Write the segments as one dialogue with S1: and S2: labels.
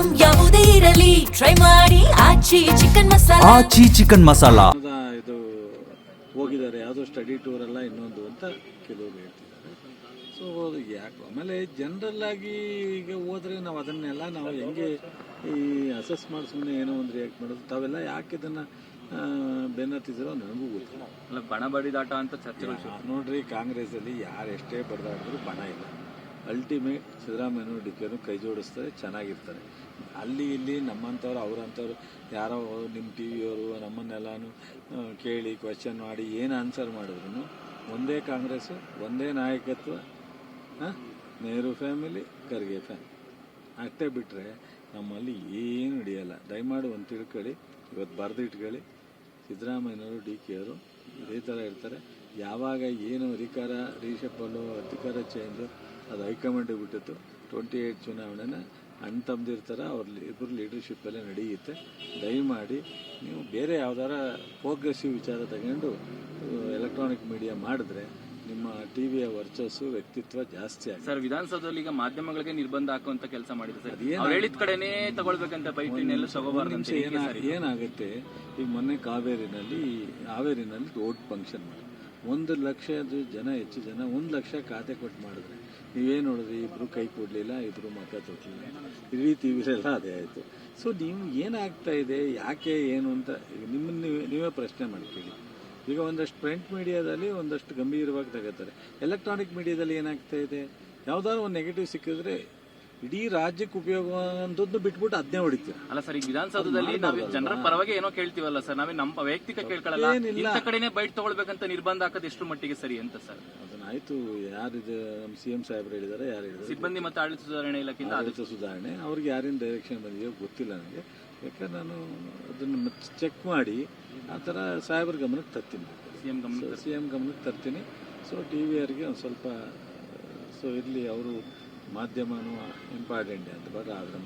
S1: Item ಯಾವುದೇ ಇರಲಿ try ಮಾಡಿ ಆಚಿ ಚಿಕನ್ ಮಸಾಲಾ.
S2: ಆಚಿ ಚಿಕನ್ ಮಸಾಲಾ
S3: ಇದು ಹೋಗಿದ್ದಾರೆ ಯಾವುದೋ ಸ್ಟಡಿ ಟೂರ್ ಅಲ್ಲ ಇನ್ನೊಂದು ಅಂತ ಕೆಲವರು ಹೇಳ್ತಿದ್ದಾರೆ. ಸೊ ಯಾಕೆ ಆಮೇಲೆ ಜನರಲ್ ಆಗಿ ಈಗ ಹೋದ್ರೆ ನಾವು ಅದನ್ನೆಲ್ಲ ನಾವು ಹೆಂಗೆ ಈ ಅಸೆಸ್ ಮಾಡಿ ಸುಮ್ಮನೆ ಏನೋ ಒಂದು ರಿಯಾಕ್ಟ್ ಮಾಡೋದು ತಾವೆಲ್ಲ ಯಾಕೆ ಇದನ್ನು ಬೆನ್ನತ್ತಿದ್ರೋ ನನಗೂ ಗೊತ್ತಿಲ್ಲ.
S4: ಅಲ್ಲ ಬಣ ಬಡಿದಾಟ ಅಂತ ಚರ್ಚೆಗಳು
S3: ನೋಡ್ರಿ, ಕಾಂಗ್ರೆಸ್ಸಲ್ಲಿ ಯಾರು ಎಷ್ಟೇ ಬಡ್ದಾಡಿದ್ರು ಬಣ ಇಲ್ಲ. ಅಲ್ಟಿಮೇಟ್ ಸಿದ್ದರಾಮಯ್ಯನವರು ಡಿಕೆನು ಕೈ ಜೋಡಿಸ್ತಾರೆ, ಚೆನ್ನಾಗಿರ್ತಾರೆ. ಅಲ್ಲಿ ಇಲ್ಲಿ ನಮ್ಮಂಥವ್ರು ಅವರಂಥವ್ರು ಯಾರೋ ನಿಮ್ಮ ಟಿ ವಿಯವರು ನಮ್ಮನ್ನೆಲ್ಲಾನು ಕೇಳಿ ಕ್ವೆಶ್ಚನ್ ಮಾಡಿ ಏನು ಆನ್ಸರ್ ಮಾಡಿದ್ರು ಒಂದೇ ಕಾಂಗ್ರೆಸ್ಸು, ಒಂದೇ ನಾಯಕತ್ವ, ನೆಹರು ಫ್ಯಾಮಿಲಿ, ಖರ್ಗೆ ಫ್ಯಾಮಿಲಿ ಅಷ್ಟೇ ಬಿಟ್ಟರೆ ನಮ್ಮಲ್ಲಿ ಏನು ಹಿಡಿಯಲ್ಲ. ದಯಮಾಡಿ ಒಂದು ತಿಳ್ಕೊಳ್ಳಿ, ಇವತ್ತು ಬರೆದು ಇಟ್ಕೊಳ್ಳಿ. ಸಿದ್ದರಾಮಯ್ಯನವರು ಡಿ ಕೆ ಅವರು ಇದೇ ಥರ ಇರ್ತಾರೆ. ಯಾವಾಗ ಏನು ಅಧಿಕಾರ ರೀಶಫಲ್ಲು ಅಧಿಕಾರ ಚೇಂಜು ಅದು ಹೈಕಮಾಂಡಿಗೆ ಬಿಟ್ಟಿತ್ತು. 28 ಚುನಾವಣೆನ ಅಣ್ಣ ತಮ್ಮದಿರ್ತಾರೆ, ಅವ್ರ ಇಬ್ಬರು ಲೀಡರ್ಶಿಪ್ಪಲ್ಲೇ ನಡೆಯುತ್ತೆ. ದಯಮಾಡಿ ನೀವು ಬೇರೆ ಯಾವ್ದಾರ ಪ್ರೋಗ್ರೆಸಿವ್ ವಿಚಾರ ತಗೊಂಡು ಎಲೆಕ್ಟ್ರಾನಿಕ್ ಮೀಡಿಯಾ ಮಾಡಿದ್ರೆ ನಿಮ್ಮ ಟಿವಿಯ ವರ್ಚಸ್ಸು ವ್ಯಕ್ತಿತ್ವ ಜಾಸ್ತಿ ಆಗಿದೆ.
S4: ಸರ್, ವಿಧಾನಸೌಧದಲ್ಲಿ ಈಗ ಮಾಧ್ಯಮಗಳಿಗೆ ನಿರ್ಬಂಧ ಹಾಕುವಂತ ಕೆಲಸ ಮಾಡಿದ್ರು ಸರ್. ಹೇಳಿದ ಕಡೆನೇ ತಗೊಳ್ಬೇಕಂತ ಬೈಟಿನೆಲ್ಲ ತಗೋಬಾರ್ದು.
S3: ಏನಾಗುತ್ತೆ, ಈಗ ಮೊನ್ನೆ ಹಾವೇರಿನಲ್ಲಿ ರೋಡ್ ಫಂಕ್ಷನ್ ಮಾಡಿ 1 ಲಕ್ಷ ಜನ ಹೆಚ್ಚು ಜನ 1 ಲಕ್ಷ ಖಾತೆ ಕೊಟ್ಟು ಮಾಡಿದ್ರೆ ನೀವೇನು ನೋಡಿದ್ರಿ, ಇಬ್ರು ಕೈ ಕೊಡಲಿಲ್ಲ, ಇಬ್ರು ಮತ ತೊಟ್ಟಿಲ್ಲ, ಈ ರೀತಿ ಇವರೆಲ್ಲ ಅದೇ ಆಯಿತು. ಸೊ ನೀವು ಏನಾಗ್ತಾ ಇದೆ, ಯಾಕೆ ಏನು ಅಂತ ನಿಮ್ಮನ್ನು ನೀವೇ ಪ್ರಶ್ನೆ ಮಾಡ್ಕೊಳ್ಳಿ. ಈಗ ಒಂದಷ್ಟು ಪ್ರಿಂಟ್ ಮೀಡಿಯಾದಲ್ಲಿ ಒಂದಷ್ಟು ಗಂಭೀರವಾಗಿ ತಗೋತಾರೆ. ಎಲೆಕ್ಟ್ರಾನಿಕ್ ಮೀಡಿಯಾದಲ್ಲಿ ಏನಾಗ್ತಾ ಇದೆ, ಯಾವ್ದಾದ್ರು ಒಂದು ನೆಗೆಟಿವ್ ಸಿಕ್ಕಿದ್ರೆ ಇಡೀ ರಾಜ್ಯಕ್ಕೆ ಉಪಯೋಗ ಅಂತದ್ದು ಬಿಟ್ಬಿಟ್ಟು ಅದನ್ನೇ ಹೊಡಿತೀವಿ.
S4: ಅಲ್ಲ ಸರ್, ಈಗ ವಿಧಾನಸೌಧದಲ್ಲಿ ನಾವು ಜನರ ಪರವಾಗಿ ಏನೋ ಕೇಳ್ತೀವಲ್ಲ ಸರ್, ನಾವೇ ನಮ್ಮ ವೈಯಕ್ತಿಕ ಕೇಳ್ಕೊಳ್ಳಲ್ಲ. ಇಂಥ ಕಡೆನೇ ಬೈಟ್ ತಗೊಳ್ಬೇಕಂತ ನಿರ್ಬಂಧ ಹಾಕೋದು ಎಷ್ಟು ಮಟ್ಟಿಗೆ ಸರಿ ಅಂತ ಸರ್?
S3: ಅದನ್ನಾಯ್ತು, ಯಾರಿದೆ ನಮ್ಮ CM ಸಾಹೇಬ್ರು ಹೇಳಿದ್ದಾರೆ, ಯಾರು ಹೇಳಿದ್ದಾರೆ?
S4: ಸಿಬ್ಬಂದಿ ಮತ್ತು ಆಡಳಿತ ಸುಧಾರಣೆ ಇಲಾಖೆಯಿಂದ
S3: ಆಡಳಿತ ಸುಧಾರಣೆ ಅವ್ರಿಗೆ ಯಾರಿನ ಡೈರೆಕ್ಷನ್ ಬಂದಿದೆಯೋ ಗೊತ್ತಿಲ್ಲ ನನಗೆ. ಯಾಕಂದ್ರೆ ನಾನು ಅದನ್ನು ಚೆಕ್ ಮಾಡಿ ಆ ಥರ ಸಾಹೇಬ್ರ ಗಮನಕ್ಕೆ ತರ್ತೀನಿ, CM ಗಮನಕ್ಕೆ ತರ್ತೀನಿ. ಸೊ TVRಗೆ ಒಂದು ಸ್ವಲ್ಪ ಸೊ ಇರಲಿ, ಅವರು ಮಾಧ್ಯಮನೂ ಇಂಪಾರ್ಟೆಂಟ್ ಅಂತ. ಬಟ್ ಆದ್ರೆ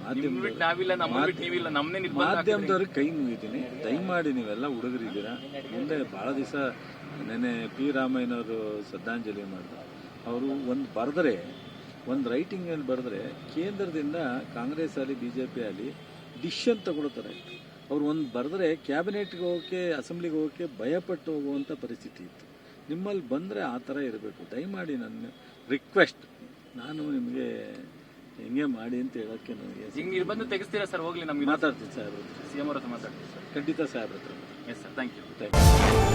S3: ಮಾಧ್ಯಮದವ್ರಿಗೆ ಕೈ ಮುಗಿತೀನಿ. ದಯಮಾಡಿ ನೀವೆಲ್ಲ ಹುಡುಗರಿದ್ದೀರಾ, ಮುಂದೆ ಭಾಳ ದಿವಸ ನೆನೆ P ರಾಮಯ್ಯನವರು ಶ್ರದ್ಧಾಂಜಲಿ ಮಾಡಿದ್ರು. ಅವರು ಒಂದು ಬರೆದ್ರೆ, ಒಂದು ರೈಟಿಂಗಲ್ಲಿ ಬರೆದ್ರೆ ಕೇಂದ್ರದಿಂದ ಕಾಂಗ್ರೆಸ್ ಆಗಲಿ BJP ಆಗಲಿ ಡಿಸಿಷನ್ ತಗೊಳ್ತಾರೆ. ಅವ್ರು ಒಂದು ಬರೆದ್ರೆ ಕ್ಯಾಬಿನೆಟ್ಗೆ ಹೋಗೋಕ್ಕೆ, ಅಸೆಂಬ್ಲಿಗೆ ಹೋಗೋಕ್ಕೆ ಭಯಪಟ್ಟು ಹೋಗುವಂಥ ಪರಿಸ್ಥಿತಿ ಇತ್ತು. ನಿಮ್ಮಲ್ಲಿ ಬಂದರೆ ಆ ಥರ ಇರಬೇಕು. ದಯಮಾಡಿ ನನ್ನ ರಿಕ್ವೆಸ್ಟ್, ನಾನು ನಿಮಗೆ ಹೆಂಗೆ ಮಾಡಿ ಅಂತ ಹೇಳೋಕ್ಕೆ ನನಗೆ
S4: ನಿರ್ಬಂಧ ತೆಗೆಸ್ತೀರಾ ಸರ್? ಹೋಗ್ಲಿ, ನಮ್ಗೆ
S3: ಮಾತಾಡ್ತೀನಿ ಸಾಹೇಬ್ರ
S4: CM ಅವ್ರ ಹತ್ರ ಮಾತಾಡ್ತೀನಿ ಸರ್.
S3: ಖಂಡಿತ ಸಾಹೇಬ್ರ ಹತ್ರ.
S4: Yes sir, thank you.